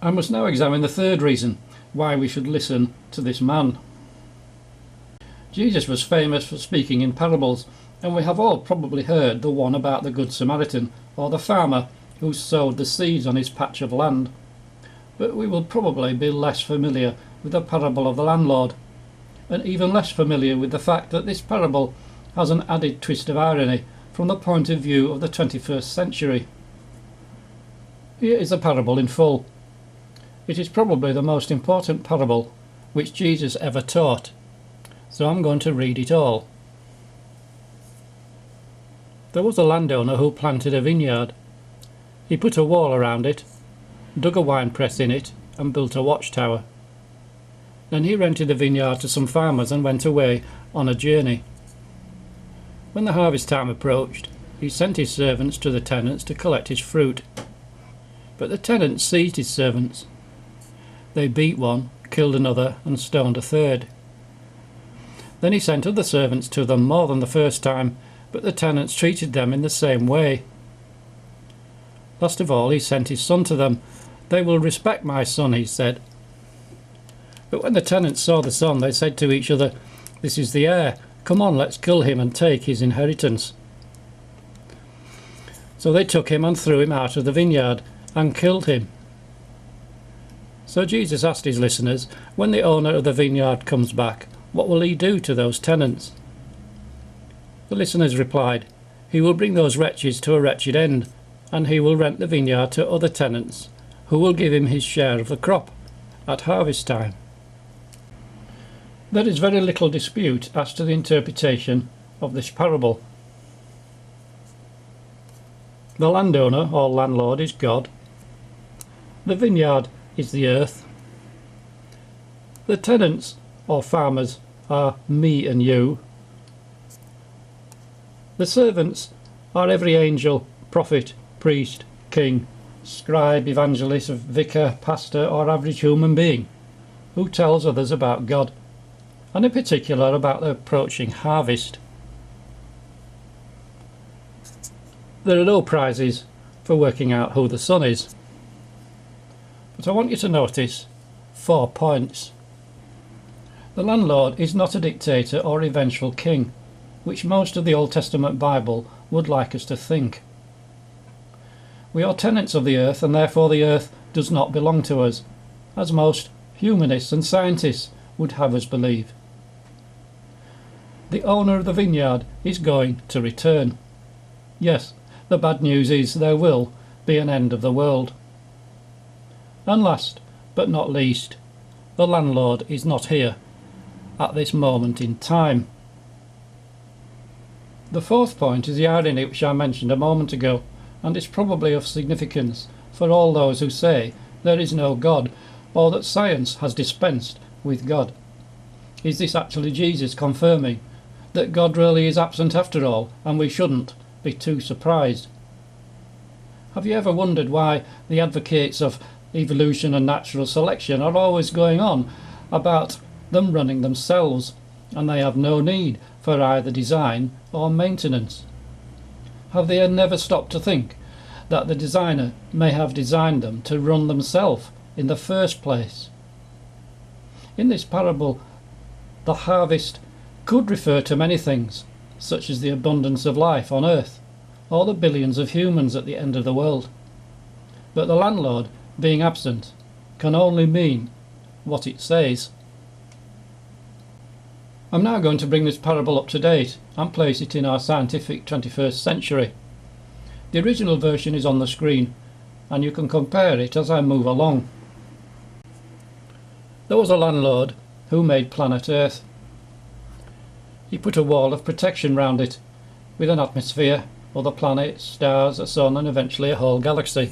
I must now examine the third reason why we should listen to this man. Jesus was famous for speaking in parables, and we have all probably heard the one about the Good Samaritan, or the farmer who sowed the seeds on his patch of land. But we will probably be less familiar with the parable of the landlord, and even less familiar with the fact that this parable has an added twist of irony from the point of view of the 21st century. Here is the parable in full. It is probably the most important parable which Jesus ever taught, so I'm going to read it all. There was a landowner who planted a vineyard. He put a wall around it, dug a wine press in it, and built a watchtower. Then he rented the vineyard to some farmers and went away on a journey. When the harvest time approached, he sent his servants to the tenants to collect his fruit. But the tenants seized his servants. They beat one, killed another, and stoned a third. Then he sent other servants to them more than the first time, but the tenants treated them in the same way. Last of all, he sent his son to them. They will respect my son, he said. But when the tenants saw the son, they said to each other, "This is the heir. Come on, let's kill him and take his inheritance." So they took him and threw him out of the vineyard and killed him. So Jesus asked his listeners, when the owner of the vineyard comes back, what will he do to those tenants? The listeners replied, "He will bring those wretches to a wretched end, and he will rent the vineyard to other tenants, who will give him his share of the crop at harvest time." There is very little dispute as to the interpretation of this parable. The landowner or landlord is God. The vineyard is the earth. The tenants or farmers are me and you. The servants are every angel, prophet, priest, king, scribe, evangelist, vicar, pastor, or average human being who tells others about God, and in particular about the approaching harvest. There are no prizes for working out who the son is, but I want you to notice 4 points. The landlord is not a dictator or a vengeful king, which most of the Old Testament Bible would like us to think. We are tenants of the earth, and therefore the earth does not belong to us, as most humanists and scientists would have us believe. The owner of the vineyard is going to return. Yes, the bad news is there will be an end of the world. And last but not least, the landlord is not here at this moment in time. The 4th point is the irony which I mentioned a moment ago, and is probably of significance for all those who say there is no God, or that science has dispensed with God. Is this actually Jesus confirming that God really is absent after all, and we shouldn't be too surprised? Have you ever wondered why the advocates of evolution and natural selection are always going on about them running themselves, and they have no need for either design or maintenance? Have they never stopped to think that the designer may have designed them to run themselves in the first place? In this parable, the harvest could refer to many things, such as the abundance of life on earth, or the billions of humans at the end of the world. But the landlord, being absent, can only mean what it says. I'm now going to bring this parable up to date and place it in our scientific 21st century. The original version is on the screen, and you can compare it as I move along. There was a landlord who made planet Earth. He put a wall of protection round it, with an atmosphere, other planets, stars, a sun, and eventually a whole galaxy.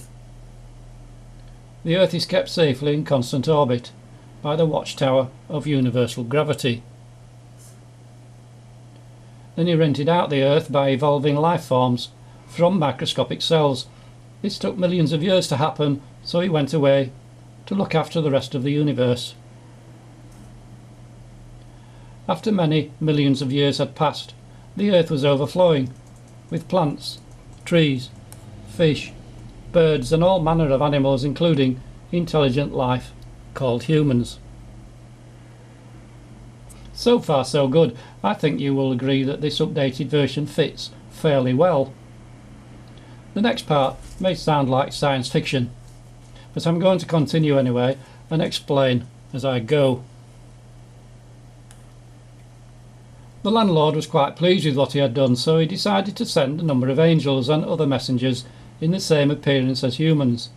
The Earth is kept safely in constant orbit by the watchtower of universal gravity. Then he rented out the Earth by evolving life forms from microscopic cells. This took millions of years to happen, so he went away to look after the rest of the universe. After many millions of years had passed, the Earth was overflowing with plants, trees, fish, birds, and all manner of animals, including intelligent life called humans. So far so good. I think you will agree that this updated version fits fairly well. The next part may sound like science fiction, but I'm going to continue anyway and explain as I go. The landlord was quite pleased with what he had done, so he decided to send a number of angels and other messengers in the same appearance as humans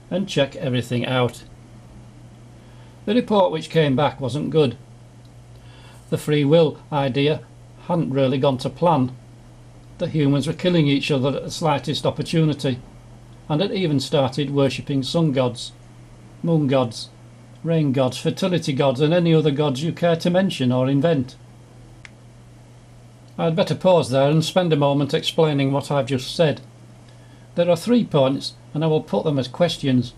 and check everything out. The report which came back wasn't good. The free will idea hadn't really gone to plan. The humans were killing each other at the slightest opportunity, and had even started worshipping sun gods, moon gods, rain gods, fertility gods, and any other gods you care to mention or invent. I'd better pause there and spend a moment explaining what I've just said. There are 3 points, and I will put them as questions.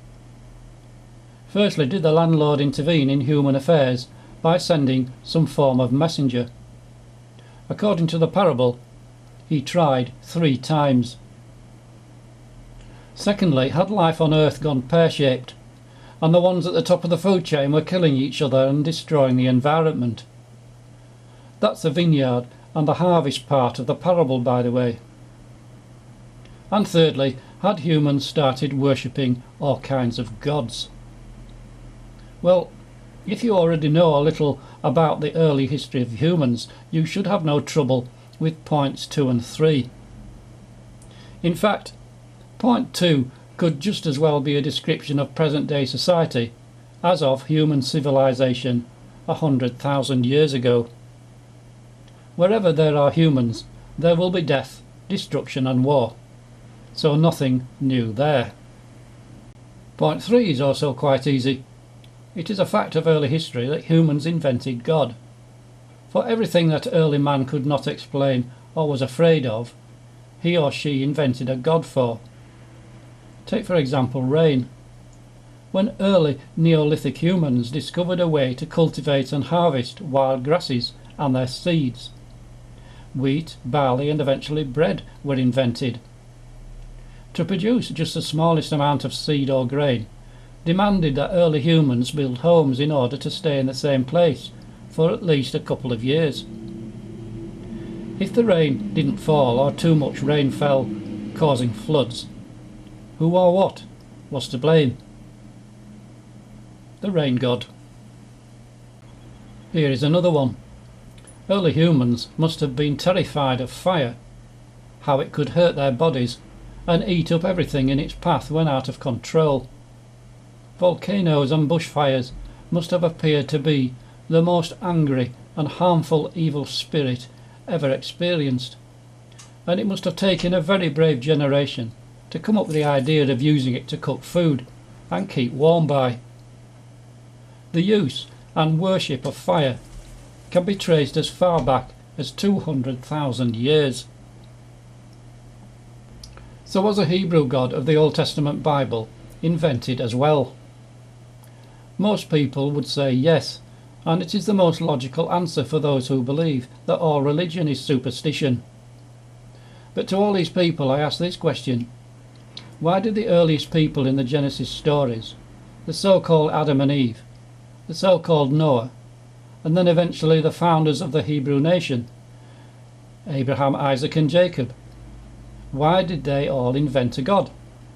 Firstly, did the landlord intervene in human affairs by sending some form of messenger? According to the parable, he tried 3 times. Secondly, had life on Earth gone pear-shaped, and the ones at the top of the food chain were killing each other and destroying the environment? That's the vineyard and the harvest part of the parable, by the way. And thirdly, had humans started worshipping all kinds of gods? Well, if you already know a little about the early history of humans, you should have no trouble with points 2 and 3. In fact, point 2 could just as well be a description of present-day society as of human civilization 100,000 years ago. Wherever there are humans, there will be death, destruction and war, so nothing new there. Point 3 is also quite easy. It is a fact of early history that humans invented God. For everything that early man could not explain or was afraid of, he or she invented a god for. Take for example rain. When early Neolithic humans discovered a way to cultivate and harvest wild grasses and their seeds, wheat, barley and eventually bread were invented. To produce just the smallest amount of seed or grain demanded that early humans build homes in order to stay in the same place for at least a couple of years. If the rain didn't fall or too much rain fell, causing floods, who or what was to blame? The rain god. Here is another one. Early humans must have been terrified of fire, how it could hurt their bodies and eat up everything in its path when out of control. Volcanoes and bushfires must have appeared to be the most angry and harmful evil spirit ever experienced, and it must have taken a very brave generation to come up with the idea of using it to cook food and keep warm by. The use and worship of fire can be traced as far back as 200,000 years. So was a Hebrew god of the Old Testament Bible invented as well? Most people would say yes, and it is the most logical answer for those who believe that all religion is superstition. But to all these people I ask this question: why did the earliest people in the Genesis stories, the so-called Adam and Eve, the so-called Noah, and then eventually the founders of the Hebrew nation, Abraham, Isaac and Jacob, why did they all invent a god,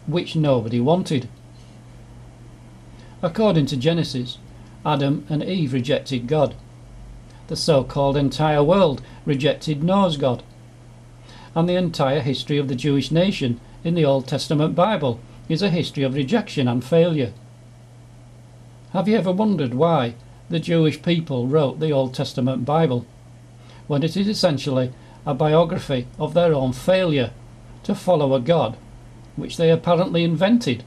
which nobody wanted? According to Genesis, Adam and Eve rejected God. The so-called entire world rejected Noah's God. And the entire history of the Jewish nation in the Old Testament Bible is a history of rejection and failure. Have you ever wondered why the Jewish people wrote the Old Testament Bible, when it is essentially a biography of their own failure to follow a God which they apparently invented?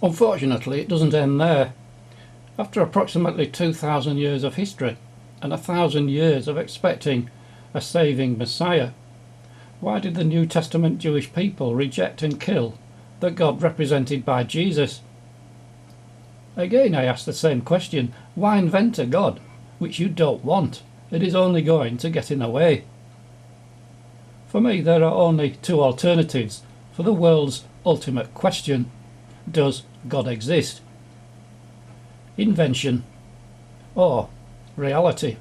Unfortunately, it doesn't end there. After approximately 2,000 years of history and 1,000 years of expecting a saving Messiah, why did the New Testament Jewish people reject and kill the God represented by Jesus? Again I ask the same question: why invent a God which you don't want? It is only going to get in the way. For me, there are only 2 alternatives for the world's ultimate question: Does God exist? Invention or reality?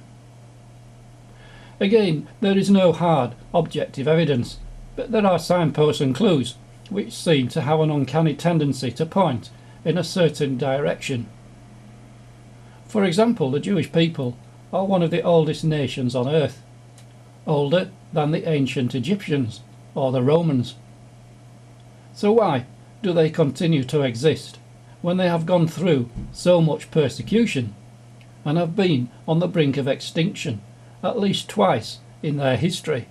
Again, there is no hard, objective evidence, but there are signposts and clues which seem to have an uncanny tendency to point in a certain direction. For example, the Jewish people are one of the oldest nations on earth, older than the ancient Egyptians or the Romans. So why do they continue to exist when they have gone through so much persecution and have been on the brink of extinction at least twice in their history?